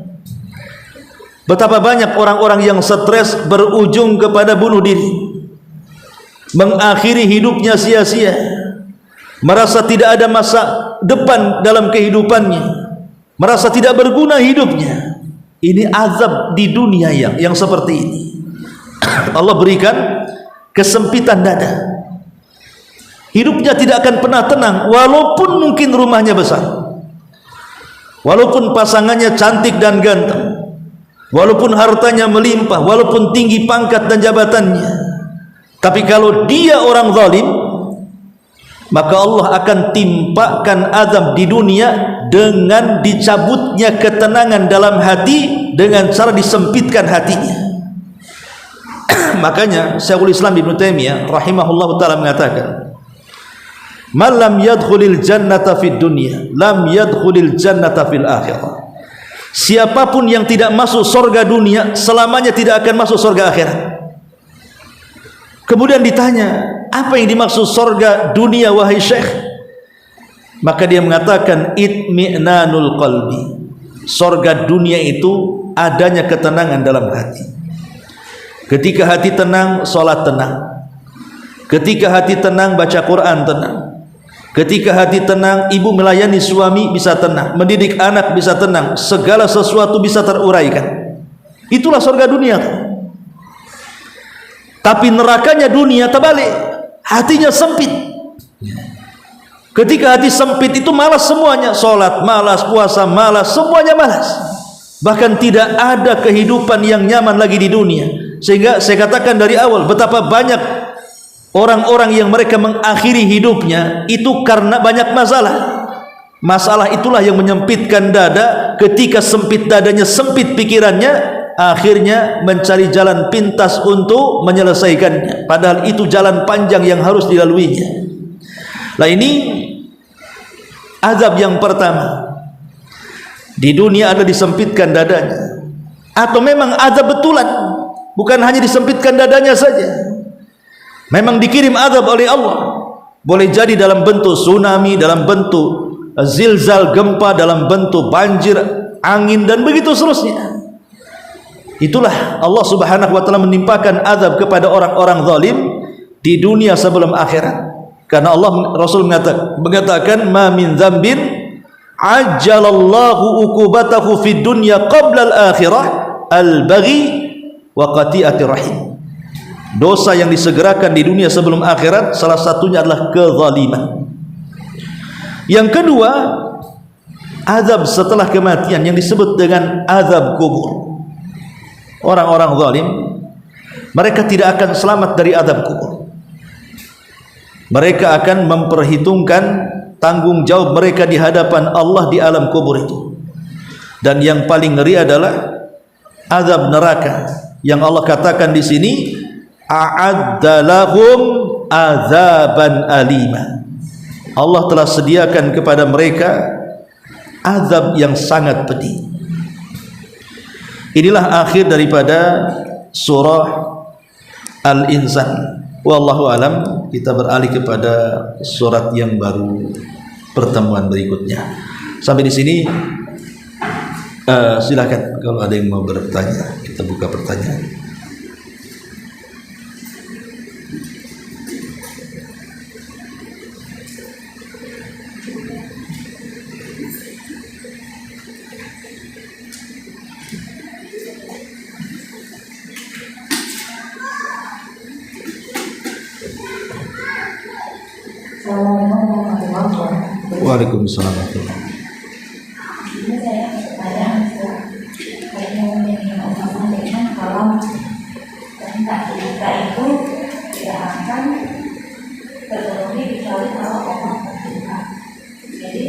Betapa banyak orang-orang yang stres berujung kepada bunuh diri, mengakhiri hidupnya sia-sia, merasa tidak ada masa depan dalam kehidupannya, merasa tidak berguna hidupnya. Ini azab di dunia yang seperti ini. Allah berikan kesempitan dada, hidupnya tidak akan pernah tenang, walaupun mungkin rumahnya besar, walaupun pasangannya cantik dan ganteng, walaupun hartanya melimpah, walaupun tinggi pangkat dan jabatannya. Tapi kalau dia orang zalim, maka Allah akan timpakan azab di dunia dengan dicabutnya ketenangan dalam hati dengan cara disempitkan hatinya. Makanya Syekhul Islam Ibnu Taimiyah rahimahullah taala mengatakan, "Man lam yadkhulil jannata fid dunya, lam yadkhulil jannata fil akhirah." Siapapun yang tidak masuk surga dunia, selamanya tidak akan masuk surga akhirat. Kemudian ditanya, apa yang dimaksud surga dunia wahai Syekh? Maka dia mengatakan itmi'nanul qalbi. Surga dunia itu adanya ketenangan dalam hati. Ketika hati tenang, salat tenang. Ketika hati tenang, baca Quran tenang. Ketika hati tenang, ibu melayani suami bisa tenang, mendidik anak bisa tenang, segala sesuatu bisa teruraikan. Itulah surga dunia. Tapi nerakanya dunia terbalik, hatinya sempit. Ketika hati sempit itu malas semuanya, sholat malas, puasa malas, semuanya malas. Bahkan tidak ada kehidupan yang nyaman lagi di dunia. Sehingga saya katakan dari awal, betapa banyak orang-orang yang mereka mengakhiri hidupnya itu karena banyak masalah. Masalah itulah yang menyempitkan dada. Ketika sempit dadanya, sempit pikirannya, akhirnya mencari jalan pintas untuk menyelesaikannya, padahal itu jalan panjang yang harus dilaluinya. Nah, ini azab yang pertama. Di dunia ada disempitkan dadanya, atau memang azab betulan, bukan hanya disempitkan dadanya saja, memang dikirim azab oleh Allah. Boleh jadi dalam bentuk tsunami, dalam bentuk zilzal, gempa, dalam bentuk banjir, angin, dan begitu seterusnya. Itulah Allah Subhanahu wa taala menimpakan azab kepada orang-orang zalim di dunia sebelum akhirat. Karena Allah, Rasul mengatakan ma min dzambin ajjalallahu uqubatahu fid dunya qabla al-akhirah al-baghi wa qati'atir rahim. Dosa yang disegerakan di dunia sebelum akhirat salah satunya adalah kezaliman. Yang kedua, azab setelah kematian yang disebut dengan azab kubur. Orang-orang zalim mereka tidak akan selamat dari azab kubur. Mereka akan memperhitungkan tanggung jawab mereka di hadapan Allah di alam kubur itu. Dan yang paling ngeri adalah azab neraka yang Allah katakan di sini, a'adda lahum azaban alima. Allah telah sediakan kepada mereka azab yang sangat pedih. Inilah akhir daripada surah Al-Insan. Wallahu alam. Kita beralih kepada surat yang baru pertemuan berikutnya. Sampai di sini silakan kalau ada yang mau bertanya, kita buka pertanyaan. Waalaikumsalam. Ini saya pertanyaan kalau kehendak kita itu tidak akan terpenuhi kecuali kalau Allah berkehendak. Jadi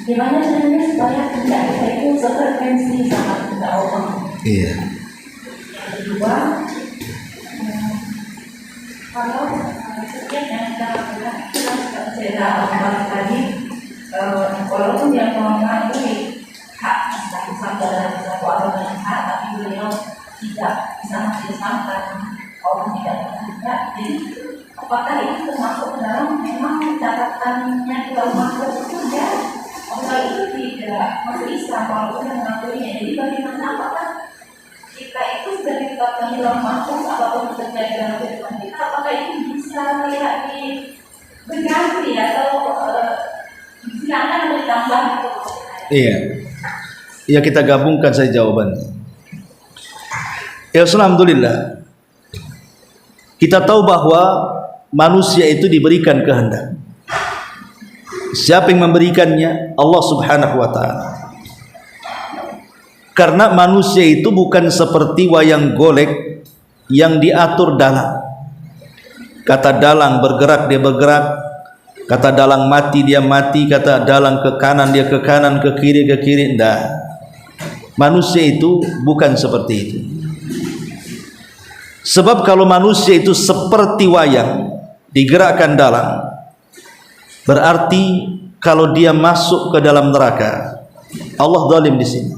gimana caranya supaya kehendak kita itu sefrekuensi sama kehendak Allah? Iya. Yang kedua, kalau setiap yang kita lakukan kita orang tadi walaupun dia mengakui hak dan satu orang dengan hak, tapi beliau tidak bisa mengislamkan Allah tidak berkehendak. Jadi apakah itu termasuk dalam memang catatannya kalau makhluk itu ya Allah itu tidak masuk Islam walaupun yang mengakuinya. Jadi bagaimana apakah kita itu sudah ditetapkan dalam makhluk apapun terjadi dalam kehidupan kita, apakah itu bisa melihat berganti atau silakan ditambah? Iya. Ya, kita gabungkan saja jawabannya. Ya, alhamdulillah. Kita tahu bahwa manusia itu diberikan kehendak. Siapa yang memberikannya? Allah Subhanahu wa taala. Karena manusia itu bukan seperti wayang golek yang diatur dalang. Kata dalang bergerak, dia bergerak. Kata dalang mati, dia mati. Kata dalang ke kanan, dia ke kanan, ke kiri, ke kiri. Tidak. Manusia itu bukan seperti itu. Sebab kalau manusia itu seperti wayang digerakkan dalang, berarti kalau dia masuk ke dalam neraka, Allah zalim di sini.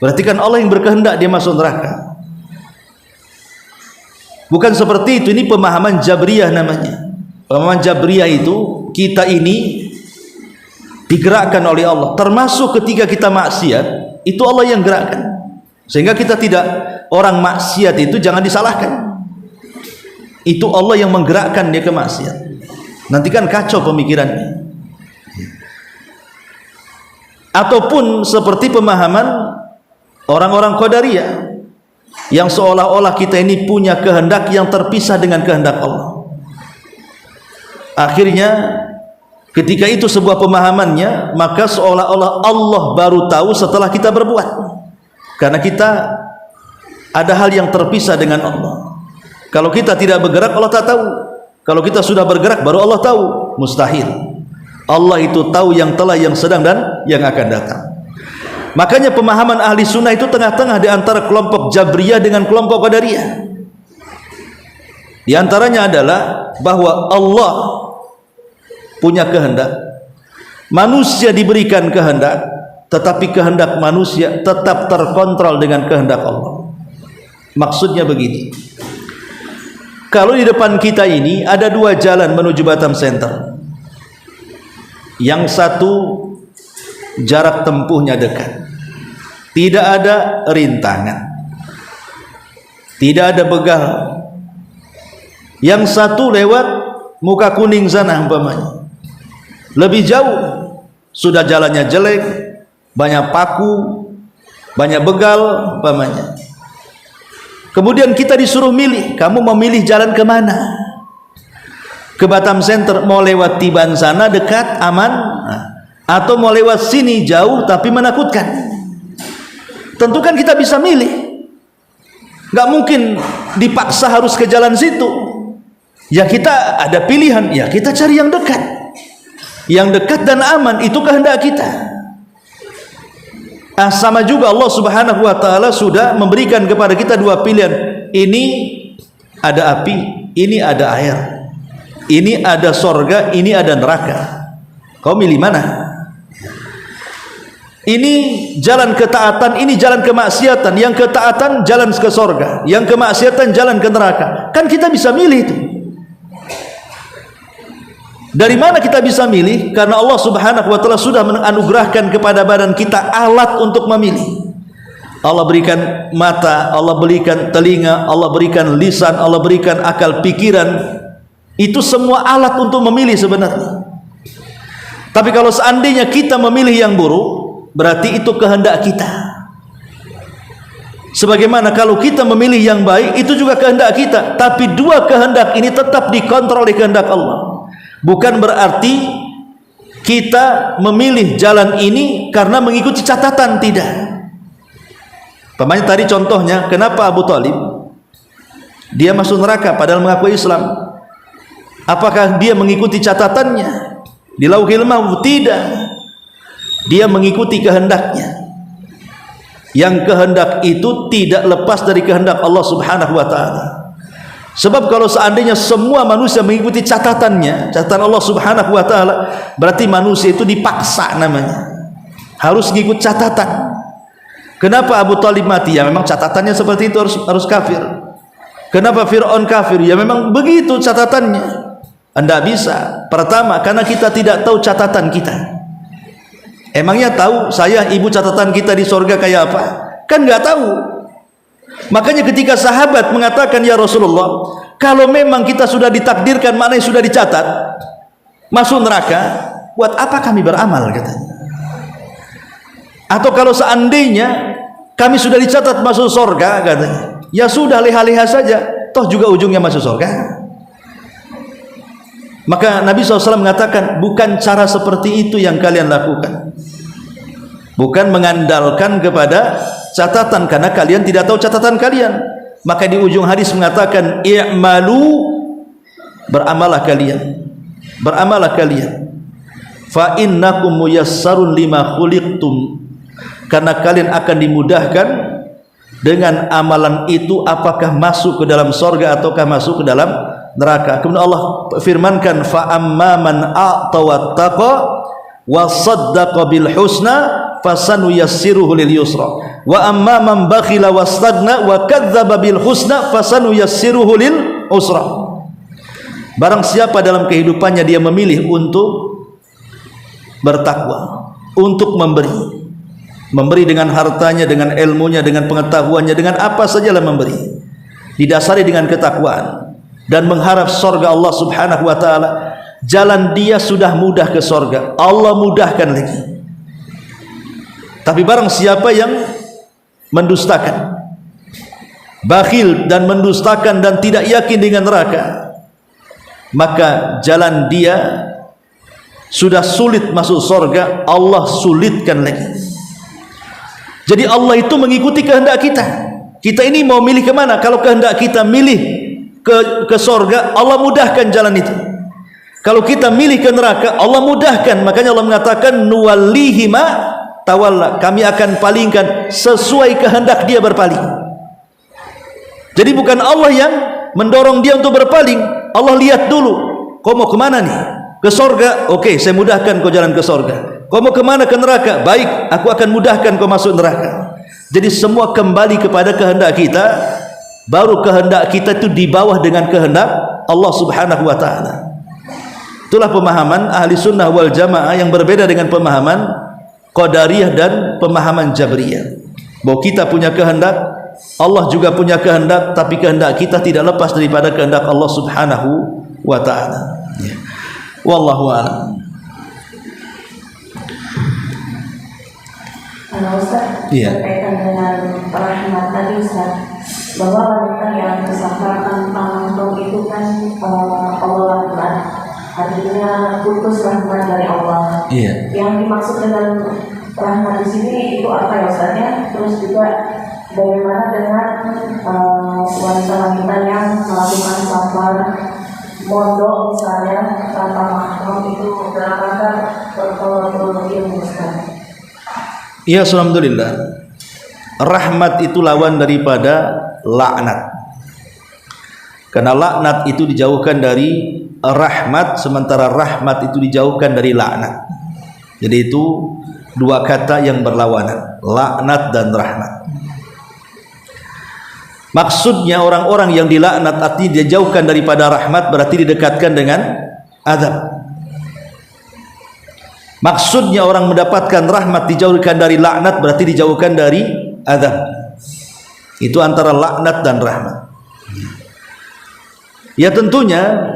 Berarti kan Allah yang berkehendak dia masuk neraka. Bukan seperti itu. Ini pemahaman Jabriyah namanya. Pemahaman Jabriyah itu kita ini digerakkan oleh Allah. Termasuk ketika kita maksiat, itu Allah yang gerakkan. Sehingga kita tidak, orang maksiat itu jangan disalahkan. Itu Allah yang menggerakkan dia ke maksiat. Nanti kan kacau pemikirannya. Ataupun seperti pemahaman orang-orang Qadariyah yang seolah-olah kita ini punya kehendak yang terpisah dengan kehendak Allah. Akhirnya ketika itu sebuah pemahamannya, maka seolah-olah Allah baru tahu setelah kita berbuat. Karena kita ada hal yang terpisah dengan Allah. Kalau kita tidak bergerak, Allah tak tahu. Kalau kita sudah bergerak, baru Allah tahu. Mustahil. Allah itu tahu yang telah, yang sedang, dan yang akan datang. Makanya pemahaman ahli sunnah itu tengah-tengah di antara kelompok Jabriyah dengan kelompok Qadariyah. Di antaranya adalah bahwa Allah punya kehendak, manusia diberikan kehendak, tetapi kehendak manusia tetap terkontrol dengan kehendak Allah. Maksudnya begini, kalau di depan kita ini ada dua jalan menuju Batam Center, yang satu jarak tempuhnya dekat, tidak ada rintangan, tidak ada begal. Yang satu lewat Muka Kuning sana umpamanya, lebih jauh, sudah jalannya jelek, banyak paku, banyak begal umpamanya. Kemudian kita disuruh milih, kamu mau milih jalan kemana? Ke Batam Center, mau lewat Tiban sana dekat, aman, atau mau lewat sini jauh tapi menakutkan? Tentu kan kita bisa milih. Gak mungkin dipaksa harus ke jalan situ. Ya kita ada pilihan, ya kita cari yang dekat. Yang dekat dan aman, itu kehendak kita. Sama juga Allah Subhanahu wa taala sudah memberikan kepada kita dua pilihan. Ini ada api, ini ada air. Ini ada sorga, ini ada neraka. Kau milih mana? Ini jalan ketaatan, ini jalan kemaksiatan. Yang ketaatan jalan ke sorga, yang kemaksiatan jalan ke neraka. Kan kita bisa milih itu. Dari mana kita bisa milih? Karena Allah Subhanahu wa taala sudah menganugerahkan kepada badan kita alat untuk memilih. Allah berikan mata, Allah berikan telinga, Allah berikan lisan, Allah berikan akal pikiran. Itu semua alat untuk memilih sebenarnya. Tapi kalau seandainya kita memilih yang buruk, berarti itu kehendak kita. Sebagaimana kalau kita memilih yang baik, itu juga kehendak kita. Tapi dua kehendak ini tetap dikontrol oleh kehendak Allah. Bukan berarti kita memilih jalan ini karena mengikuti catatan, tidak. Pemain tadi contohnya, kenapa Abu Talib dia masuk neraka padahal mengaku Islam? Apakah dia mengikuti catatannya di Lauhil Mahfuz? Tidak. Dia mengikuti kehendaknya. Yang kehendak itu tidak lepas dari kehendak Allah Subhanahu wa taala. Sebab kalau seandainya semua manusia mengikuti catatannya, catatan Allah Subhanahu wa taala, berarti manusia itu dipaksa namanya. Harus mengikut catatan. Kenapa Abu Talib mati? Ya memang catatannya seperti itu, harus kafir. Kenapa Fir'aun kafir? Ya memang begitu catatannya. Anda bisa. Pertama, karena kita tidak tahu catatan kita. Emangnya tahu saya ibu catatan kita di sorga kayak apa? Kan nggak tahu. Makanya ketika sahabat mengatakan, ya Rasulullah, kalau memang kita sudah ditakdirkan, maknanya sudah dicatat masuk neraka, buat apa kami beramal, katanya. Atau kalau seandainya kami sudah dicatat masuk surga, katanya, ya sudah, leha-leha saja, toh juga ujungnya masuk surga. Maka Nabi SAW mengatakan, bukan cara seperti itu yang kalian lakukan. Bukan mengandalkan kepada catatan, karena kalian tidak tahu catatan kalian. Maka di ujung hadis mengatakan, i'malu, beramalah kalian, beramalah kalian, fa innakum muyassarun lima khuliqtum, karena kalian akan dimudahkan dengan amalan itu, apakah masuk ke dalam surga ataukah masuk ke dalam neraka. Kemudian Allah firmankan, fa amma man a'ta wattaqa wa saddaqa bil husna fasanuyassiruhu lil yusra wa amma man bakhila wastaghna wa kadzdzaba bil husna fasanuyassiruhu lil usra. Barang siapa dalam kehidupannya dia memilih untuk bertakwa, untuk memberi dengan hartanya, dengan ilmunya, dengan pengetahuannya, dengan apa sajalah memberi, didasari dengan ketakwaan dan mengharap surga Allah Subhanahu wa taala, jalan dia sudah mudah ke surga, Allah mudahkan lagi. Tapi barang siapa yang mendustakan, bakhil dan mendustakan dan tidak yakin dengan neraka, maka jalan dia sudah sulit masuk surga, Allah sulitkan lagi. Jadi Allah itu mengikuti kehendak kita. Kita ini mau milih kemana? Kalau kehendak kita milih ke surga, Allah mudahkan jalan itu. Kalau kita milih ke neraka, Allah mudahkan. Makanya Allah mengatakan, nuwallihi ma tawalla, kami akan palingkan sesuai kehendak dia berpaling. Jadi bukan Allah yang mendorong dia untuk berpaling. Allah lihat dulu, kau mau kemana nih? Ke surga? Oke, saya mudahkan kau jalan ke surga. Kau mau kemana? Ke neraka? Baik, aku akan mudahkan kau masuk neraka. Jadi semua kembali kepada kehendak kita. Baru kehendak kita itu di bawah dengan kehendak Allah Subhanahu wa taala. Itulah pemahaman ahli sunnah wal jamaah yang berbeda dengan pemahaman Qadariyah dan pemahaman Jabriyah. Bahwa kita punya kehendak, Allah juga punya kehendak, tapi kehendak kita tidak lepas daripada kehendak Allah Subhanahu wa taala. Ya. Wallahu a'lam. Ustaz, Iya. berkaitan dengan rahmat tadi Ustaz, bahwa wanita yang bersabar tanpa untung itu kan Allah lakukan, artinya putus rahmat dari Allah. Iya. Yang dimaksud dengan rahmat di sini itu apa ya Ustaznya? Terus juga bagaimana dengan wanita-wanita yang melakukan sabar mondok misalnya tanpa mahram, itu berapakah pertolongan ilmu Ustaz? Ya, alhamdulillah. Rahmat itu lawan daripada laknat. Karena laknat itu dijauhkan dari rahmat, sementara rahmat itu dijauhkan dari laknat. Jadi itu dua kata yang berlawanan, laknat dan rahmat. Maksudnya orang-orang yang dilaknat artinya dijauhkan daripada rahmat, berarti didekatkan dengan azab. Maksudnya orang mendapatkan rahmat dijauhkan dari laknat berarti dijauhkan dari azab. Itu antara laknat dan rahmat. Ya tentunya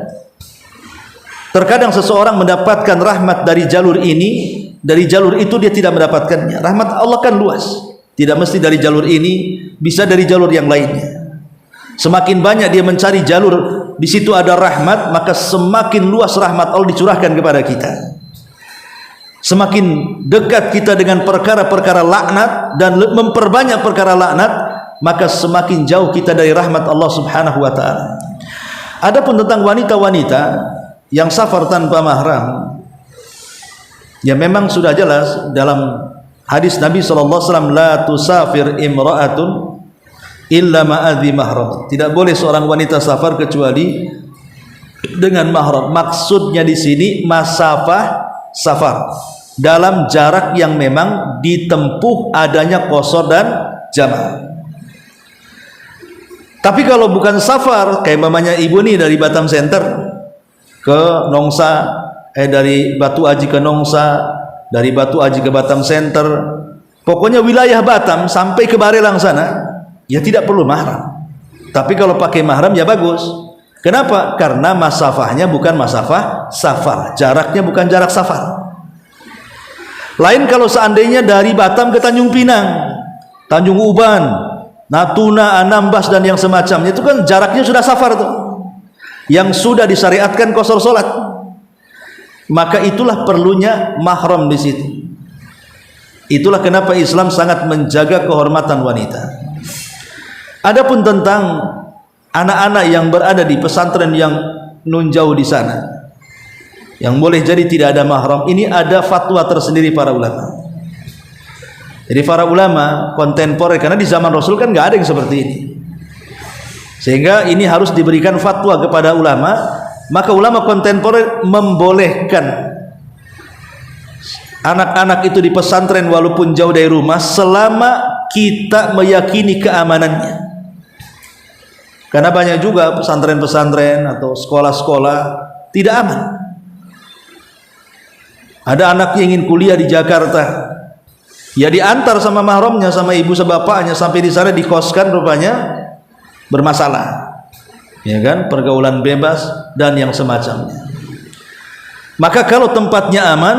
terkadang seseorang mendapatkan rahmat dari jalur ini, dari jalur itu dia tidak mendapatkannya. Rahmat Allah kan luas, tidak mesti dari jalur ini, bisa dari jalur yang lainnya. Semakin banyak dia mencari jalur di situ ada rahmat, maka semakin luas rahmat Allah dicurahkan kepada kita. Semakin dekat kita dengan perkara-perkara laknat dan memperbanyak perkara laknat, maka semakin jauh kita dari rahmat Allah Subhanahu wa taala. Adapun tentang wanita-wanita yang safar tanpa mahram, ya memang sudah jelas dalam hadis Nabi sallallahu alaihi wasallam, la tusafir imra'atun illa ma'adhi mahram. Tidak boleh seorang wanita safar kecuali dengan mahram. Maksudnya di sini masafah safar dalam jarak yang memang ditempuh adanya qasar dan jama'. Tapi kalau bukan safar, kayak mamanya ibu nih dari Batam Center ke Nongsa, dari Batu Aji ke Nongsa, dari Batu Aji ke Batam Center, pokoknya wilayah Batam sampai ke Barelang sana, ya tidak perlu mahram. Tapi kalau pakai mahram ya bagus. Kenapa? Karena masafahnya bukan masafah safar, jaraknya bukan jarak safar. Lain kalau seandainya dari Batam ke Tanjung Pinang, Tanjung Uban, Natuna, Anambas dan yang semacamnya, itu kan jaraknya sudah safar tuh, yang sudah disyariatkan qasar salat. Maka itulah perlunya mahram di situ. Itulah kenapa Islam sangat menjaga kehormatan wanita. Adapun tentang anak-anak yang berada di pesantren yang nun jauh di sana, yang boleh jadi tidak ada mahram, ini ada fatwa tersendiri para ulama. Jadi para ulama kontemporer, karena di zaman Rasul kan nggak ada yang seperti ini, sehingga ini harus diberikan fatwa kepada ulama. Maka ulama kontemporer membolehkan anak-anak itu di pesantren walaupun jauh dari rumah, selama kita meyakini keamanannya. Karena banyak juga pesantren-pesantren atau sekolah-sekolah tidak aman. Ada anak yang ingin kuliah di Jakarta, ya diantar sama mahramnya, sama ibu sebapaknya, sampai di sana dikoskan, rupanya bermasalah, ya kan, pergaulan bebas dan yang semacamnya. Maka kalau tempatnya aman,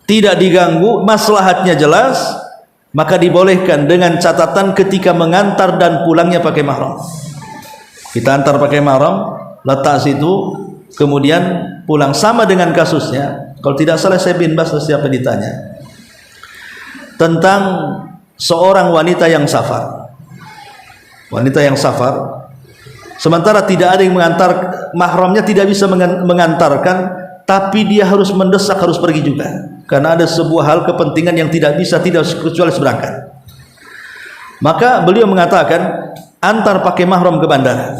tidak diganggu, maslahatnya jelas, maka dibolehkan dengan catatan ketika mengantar dan pulangnya pakai mahram. Kita antar pakai mahram, letak situ, kemudian pulang. Sama dengan kasusnya, kalau tidak salah saya bin Bas siapa ditanya tentang seorang wanita yang safar. Wanita yang safar, sementara tidak ada yang mengantar, mahramnya tidak bisa mengantarkan, tapi dia harus mendesak, harus pergi juga, karena ada sebuah hal kepentingan yang tidak bisa tidak kecuali berangkat. Maka beliau mengatakan, antar pakai mahram ke bandara,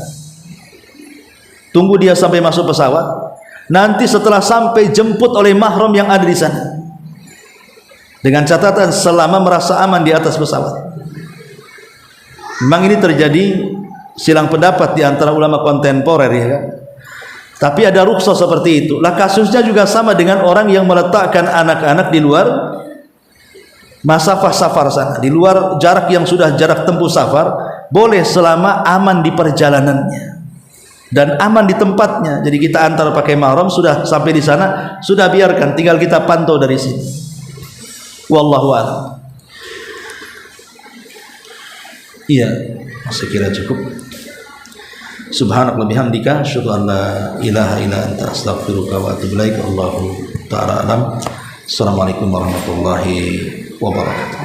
tunggu dia sampai masuk pesawat, nanti setelah sampai jemput oleh mahram yang ada di sana, dengan catatan selama merasa aman di atas pesawat. Memang ini terjadi silang pendapat di antara ulama kontemporer, ya kan? Tapi ada rukhsah seperti itu. Lah kasusnya juga sama dengan orang yang meletakkan anak-anak di luar masafah safar sana, di luar jarak yang sudah jarak tempuh safar, boleh selama aman di perjalanannya dan aman di tempatnya. Jadi kita antar pakai mahram, sudah sampai di sana, sudah biarkan, tinggal kita pantau dari sini. Wallahu a'lam. Iya, saya kira cukup. Subhanallah bihamdika, asyhadu an la ilaha illa anta, astaghfiruka wa atubu ilaik. Allahu ta'ala alam. Assalamualaikum warahmatullahi wabarakatuh.